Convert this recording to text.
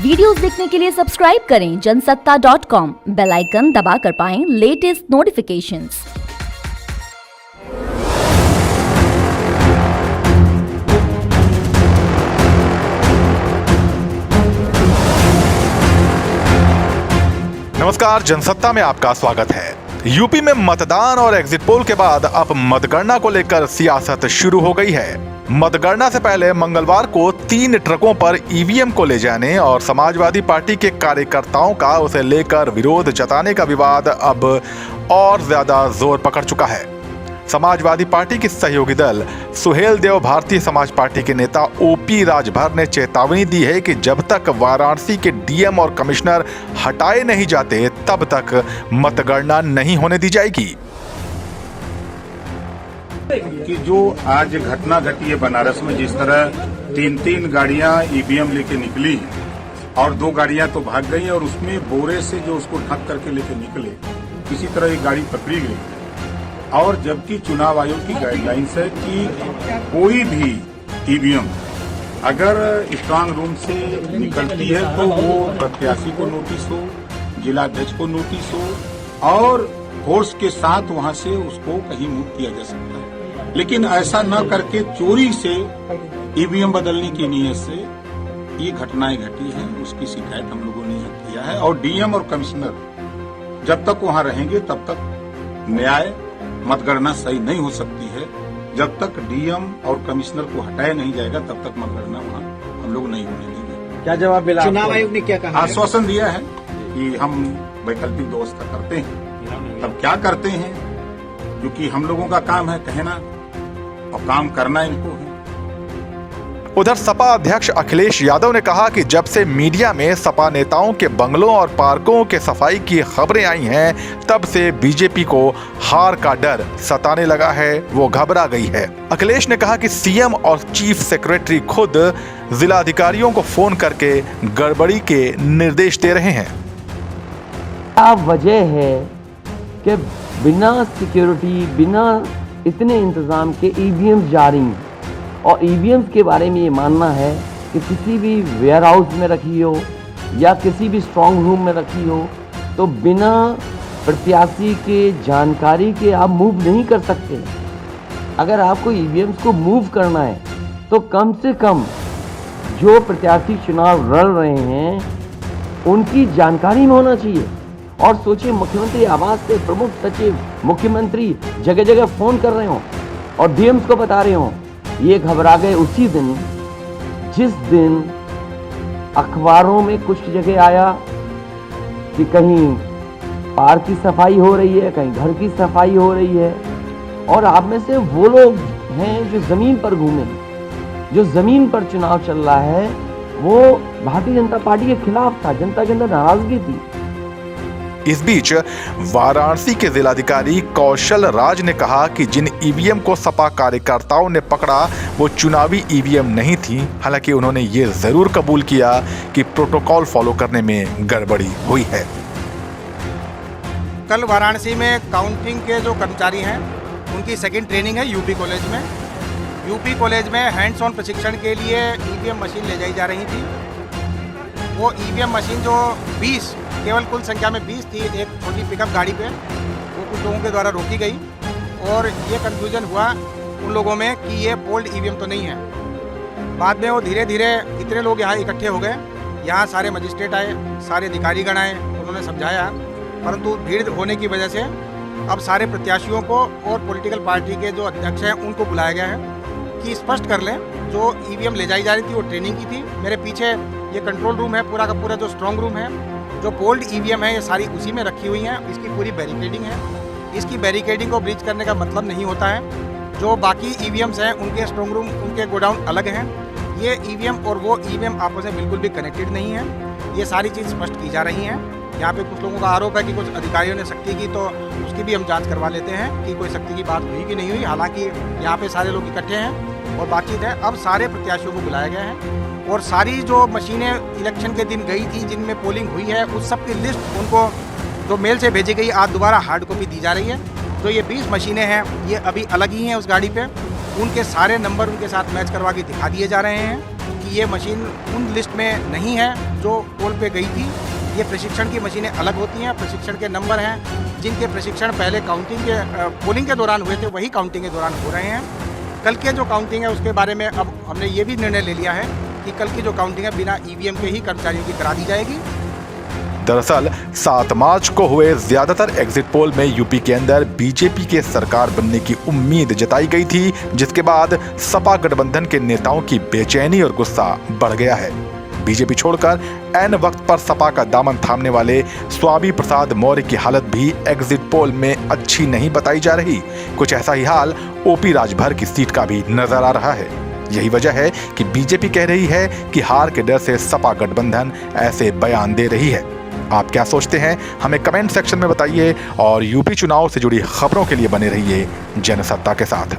Videos देखने के लिए सब्सक्राइब करें जनसत्ता.com, बेल आइकन दबाकर पाएं लेटेस्ट नोटिफिकेशंस। नमस्कार, जनसत्ता में आपका स्वागत है। यूपी में मतदान और एग्जिट पोल के बाद अब मतगणना को लेकर सियासत शुरू हो गई है। मतगणना से पहले मंगलवार को 3 ट्रकों पर ईवीएम को ले जाने और समाजवादी पार्टी के कार्यकर्ताओं का उसे लेकर विरोध जताने का विवाद अब और ज्यादा जोर पकड़ चुका है। समाजवादी पार्टी के सहयोगी दल सुहेल देव भारतीय समाज पार्टी के नेता ओपी राजभर ने चेतावनी दी है कि जब तक वाराणसी के डीएम और कमिश्नर हटाए नहीं जाते तब तक मतगणना नहीं होने दी जाएगी। कि जो आज घटना घटी है बनारस में, जिस तरह 3 गाड़ियां ईवीएम लेके निकली और 2 गाड़ियां तो भाग गई और उसमें बोरे से जो उसको ढक करके लेके निकले, किसी तरह एक गाड़ी पकड़ी गई। और जबकि चुनाव आयोग की गाइडलाइंस है कि कोई भी ईवीएम अगर स्ट्रांग रूम से निकलती है तो वो प्रत्याशी को नोटिस हो, जिला अध्यक्ष को नोटिस हो और फोर्स के साथ वहां से उसको कहीं मूव किया जा सकता है। लेकिन ऐसा न करके चोरी से ईवीएम बदलने की नीयत से ये घटनाएं घटी हैं, उसकी शिकायत हम लोगों ने किया है। और डीएम और कमिश्नर जब तक वहां रहेंगे तब तक न्याय मतगणना सही नहीं हो सकती है। जब तक डीएम और कमिश्नर को हटाया नहीं जाएगा तब तक मतगणना वहां हम लोग नहीं होने देंगे। क्या जवाब मिला? चुनाव आयोग ने क्या कहा? आश्वासन दिया है कि हम वैकल्पिक व्यवस्था करते हैं। तब क्या करते हैं, क्योंकि हम लोगों का काम है कहना और काम करना इनको है। उधर सपा अध्यक्ष अखिलेश यादव ने कहा कि जब से मीडिया में सपा नेताओं के बंगलों और पार्कों के सफाई की खबरें आई हैं, तब से बीजेपी को हार का डर सताने लगा है, वो घबरा गई है। अखिलेश ने कहा कि सीएम और चीफ सेक्रेटरी खुद जिला अधिकारियों को फोन करके गड़बड़ी के निर्देश दे रहे हैं। क्या वजह है कि बिना सिक्योरिटी, बिना इतने इंतजाम के ईवीएम जारी हैं? और ईवीएम के बारे में ये मानना है कि किसी भी वेयर हाउस में रखी हो या किसी भी स्ट्रांग रूम में रखी हो तो बिना प्रत्याशी के जानकारी के आप मूव नहीं कर सकते। अगर आपको ईवीएम को मूव करना है तो कम से कम जो प्रत्याशी चुनाव लड़ रहे हैं उनकी जानकारी में होना चाहिए। और सोचिए, मुख्यमंत्री आवास से प्रमुख सचिव, मुख्यमंत्री जगह जगह फोन कर रहे हों और डीएम्स को बता रहे हों। ये घबरा गए उसी दिन जिस दिन अखबारों में कुछ जगह आया कि कहीं पार्क की सफाई हो रही है, कहीं घर की सफाई हो रही है। और आप में से वो लोग हैं जो जमीन पर घूमे, जो जमीन पर चुनाव चल रहा है, वो भारतीय जनता पार्टी के खिलाफ था। जनता के अंदर नाराजगी थी। इस बीच वाराणसी के जिलाधिकारी कौशल राज ने कहा कि जिन ईवीएम को सपा कार्यकर्ताओं ने पकड़ा वो चुनावी ईवीएम नहीं थी। हालांकि उन्होंने ये जरूर कबूल किया कि प्रोटोकॉल फॉलो करने में गड़बड़ी हुई है। कल वाराणसी में काउंटिंग के जो कर्मचारी हैं उनकी सेकंड ट्रेनिंग है यूपी कॉलेज में। यूपी कॉलेज में हैंड्स ऑन प्रशिक्षण के लिए ईवीएम मशीन ले जाई जा रही थी। वो ईवीएम मशीन जो 20 केवल कुल संख्या में 20 थी, एक छोटी पिकअप गाड़ी पे, वो कुछ लोगों के द्वारा रोकी गई और ये कंफ्यूजन हुआ उन लोगों में कि ये पोल्ड ईवीएम तो नहीं है। बाद में वो धीरे धीरे इतने लोग यहाँ इकट्ठे हो गए, यहाँ सारे मजिस्ट्रेट आए, सारे अधिकारीगण आए, उन्होंने समझाया। परंतु भीड़ होने की वजह से अब सारे प्रत्याशियों को और पॉलिटिकल पार्टी के जो अध्यक्ष हैं उनको बुलाया गया है कि स्पष्ट कर लें जो ईवीएम ले जाई जा रही थी वो ट्रेनिंग की थी। मेरे पीछे ये कंट्रोल रूम है, पूरा का पूरा जो स्ट्रांग रूम है, जो पोल्ड ईवीएम है ये सारी उसी में रखी हुई हैं। इसकी पूरी बैरिकेडिंग है। इसकी बैरिकेडिंग को ब्रीच करने का मतलब नहीं होता है। जो बाकी ईवीएम्स हैं उनके स्ट्रांग रूम, उनके गोडाउन अलग हैं। ये ईवीएम और वो ईवीएम आपस में बिल्कुल भी कनेक्टेड नहीं है। ये सारी चीज़ स्पष्ट की जा रही हैं। यहाँ पे कुछ लोगों का आरोप है कि कुछ अधिकारियों ने सख्ती की, तो उसकी भी हम जाँच करवा लेते हैं कि कोई सख्ती की बात हुई कि नहीं हुई। हालाँकि यहाँ पे सारे लोग इकट्ठे हैं और बातचीत है। अब सारे प्रत्याशियों को बुलाया गया है और सारी जो मशीनें इलेक्शन के दिन गई थी जिनमें पोलिंग हुई है उस सब की लिस्ट उनको जो मेल से भेजी गई, आज दोबारा हार्ड कॉपी दी जा रही है। जो ये 20 मशीनें हैं ये अभी अलग ही हैं उस गाड़ी पे। उनके सारे नंबर उनके साथ मैच करवा के दिखा दिए जा रहे हैं कि ये मशीन उन लिस्ट में नहीं है जो पोल पे गई थी। ये प्रशिक्षण की मशीनें अलग होती हैं, प्रशिक्षण के नंबर हैं जिनके प्रशिक्षण पहले काउंटिंग के पोलिंग के दौरान हुए थे, वही काउंटिंग के दौरान हो रहे हैं। कल के जो काउंटिंग है उसके बारे में अब हमने ये भी निर्णय ले लिया है कि कल की जो काउंटिंग है बिना ईवीएम के ही कर्मचारियों की करा दी जाएगी। दरअसल 7 मार्च को हुए ज्यादातर एग्जिट पोल में यूपी के अंदर बीजेपी के सरकार बनने की उम्मीद जताई गई थी, जिसके बाद सपा गठबंधन के नेताओं की बेचैनी और गुस्सा बढ़ गया है। बीजेपी छोड़कर ऐन वक्त पर सपा का दामन थामने वाले स्वामी प्रसाद मौर्य की हालत भी एग्जिट पोल में अच्छी नहीं बताई जा रही। कुछ ऐसा ही हाल ओपी राजभर की सीट का भी नजर आ रहा है। यही वजह है कि बीजेपी कह रही है कि हार के डर से सपा गठबंधन ऐसे बयान दे रही है। आप क्या सोचते हैं, हमें कमेंट सेक्शन में बताइए और यूपी चुनाव से जुड़ी खबरों के लिए बने रहिए जनसत्ता के साथ।